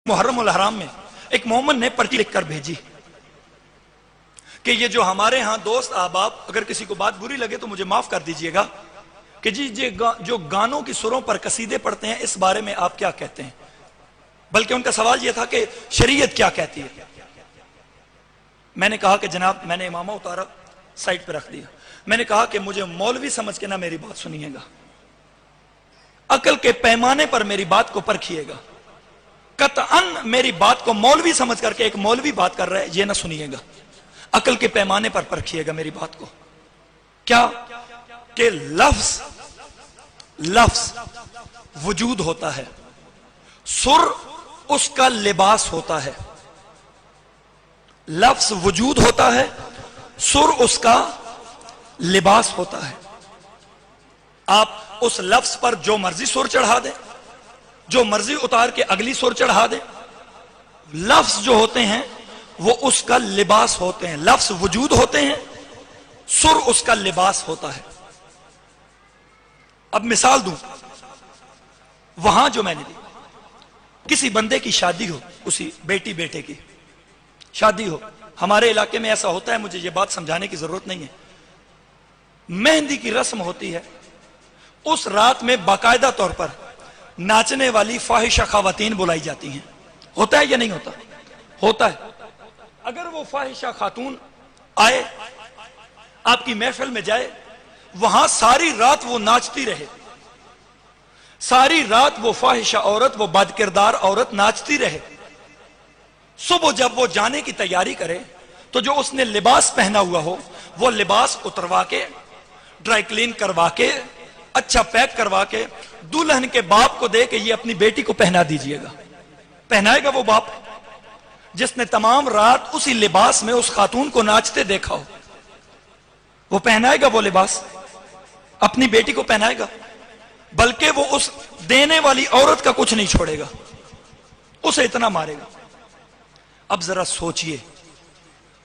محرم الحرام میں ایک مومن نے پرچی لکھ کر بھیجی کہ یہ جو ہمارے ہاں دوست احباب، اگر کسی کو بات بری لگے تو مجھے معاف کر دیجئے گا کہ جی جو گانوں کی سروں پر قصیدے پڑھتے ہیں اس بارے میں آپ کیا کہتے ہیں؟ بلکہ ان کا سوال یہ تھا کہ شریعت کیا کہتی ہے؟ میں نے کہا کہ جناب، میں نے امامہ اتارا، سائٹ پہ رکھ دیا، میں نے کہا کہ مجھے مولوی سمجھ کے نہ میری بات سنیے گا، عقل کے پیمانے پر میری بات کو پرکھیے گا، قطعاً میری بات کو مولوی سمجھ کر کے ایک مولوی بات کر رہا ہے یہ نہ سنیے گا، عقل کے پیمانے پر پرکھیے گا میری بات کو۔ کیا کہ لفظ وجود ہوتا ہے، سر اس کا لباس ہوتا ہے، لفظ وجود ہوتا ہے، سر اس کا لباس ہوتا ہے۔ آپ اس لفظ پر جو مرضی سر چڑھا دیں، جو مرضی اتار کے اگلی سر چڑھا دیں، لفظ جو ہوتے ہیں وہ اس کا لباس ہوتے ہیں، لفظ وجود ہوتے ہیں، سر اس کا لباس ہوتا ہے۔ اب مثال دوں، وہاں جو میں نے دی، کسی بندے کی شادی ہو، اسی بیٹی بیٹے کی شادی ہو، ہمارے علاقے میں ایسا ہوتا ہے، مجھے یہ بات سمجھانے کی ضرورت نہیں ہے، مہندی کی رسم ہوتی ہے، اس رات میں باقاعدہ طور پر ناچنے والی فاحشہ خواتین بلائی جاتی ہیں، ہوتا ہے یا نہیں ہوتا؟ ہوتا ہے۔ اگر وہ فاحشہ خاتون آئے، آپ کی محفل میں جائے، وہاں ساری رات وہ ناچتی رہے، ساری رات وہ فاحشہ عورت، وہ بد کردار عورت ناچتی رہے، صبح جب وہ جانے کی تیاری کرے تو جو اس نے لباس پہنا ہوا ہو وہ لباس اتروا کے، ڈرائی کلین کروا کے، اچھا پیک کروا کے دلہن کے باپ کو دے کہ یہ اپنی بیٹی کو پہنا دیجئے گا۔ پہنائے گا وہ باپ جس نے تمام رات اسی لباس میں اس خاتون کو ناچتے دیکھا ہو؟ وہ پہنائے گا وہ لباس، اپنی بیٹی کو پہنائے گا، بلکہ وہ اس دینے والی عورت کا کچھ نہیں چھوڑے گا، اسے اتنا مارے گا۔ اب ذرا سوچئے،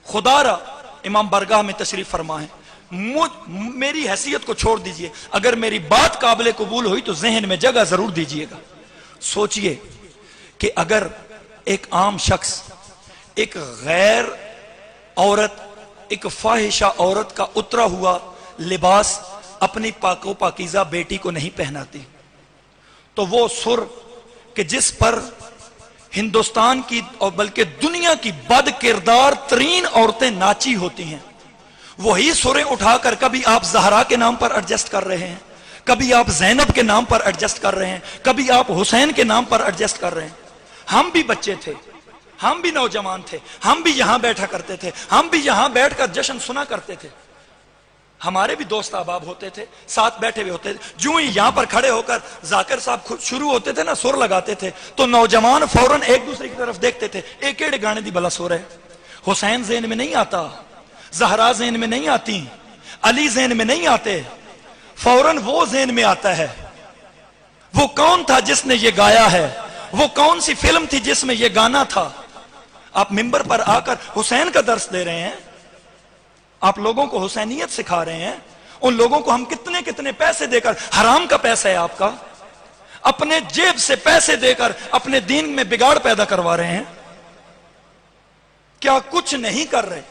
خدا را امام برگاہ میں تشریف فرما ہے، میری حیثیت کو چھوڑ دیجئے، اگر میری بات قابل قبول ہوئی تو ذہن میں جگہ ضرور دیجئے گا۔ سوچئے کہ اگر ایک عام شخص ایک غیر عورت، ایک فاحشہ عورت کا اترا ہوا لباس اپنی پاک و پاکیزہ بیٹی کو نہیں پہناتی، تو وہ سر کہ جس پر ہندوستان کی اور بلکہ دنیا کی بد کردار ترین عورتیں ناچی ہوتی ہیں، وہی سریں اٹھا کر کبھی آپ زہرا کے نام پر ایڈجسٹ کر رہے ہیں، کبھی آپ زینب کے نام پر ایڈجسٹ کر رہے ہیں، کبھی آپ حسین کے نام پر ایڈجسٹ کر رہے ہیں۔ ہم بھی بچے تھے، ہم بھی نوجوان تھے، ہم بھی یہاں بیٹھا کرتے تھے، ہم بھی یہاں بیٹھ کر جشن سنا کرتے تھے، ہمارے بھی دوست احباب ہوتے تھے، ساتھ بیٹھے ہوئے ہوتے تھے، جو ہی یہاں پر کھڑے ہو کر ذاکر صاحب شروع ہوتے تھے نا، سر لگاتے تھے تو نوجوان فوراً ایک دوسرے کی طرف دیکھتے تھے، ایک کیڑے گانے دی بلا سر ہے، حسین ذہن میں نہیں آتا، زہرا ذہن میں نہیں آتی، علی ذہن میں نہیں آتے، فوراً وہ ذہن میں آتا ہے، وہ کون تھا جس نے یہ گایا ہے، وہ کون سی فلم تھی جس میں یہ گانا تھا۔ آپ ممبر پر آ کر حسین کا درس دے رہے ہیں، آپ لوگوں کو حسینیت سکھا رہے ہیں، ان لوگوں کو ہم کتنے کتنے پیسے دے کر، حرام کا پیسہ ہے آپ کا، اپنے جیب سے پیسے دے کر اپنے دین میں بگاڑ پیدا کروا رہے ہیں، کیا کچھ نہیں کر رہے؟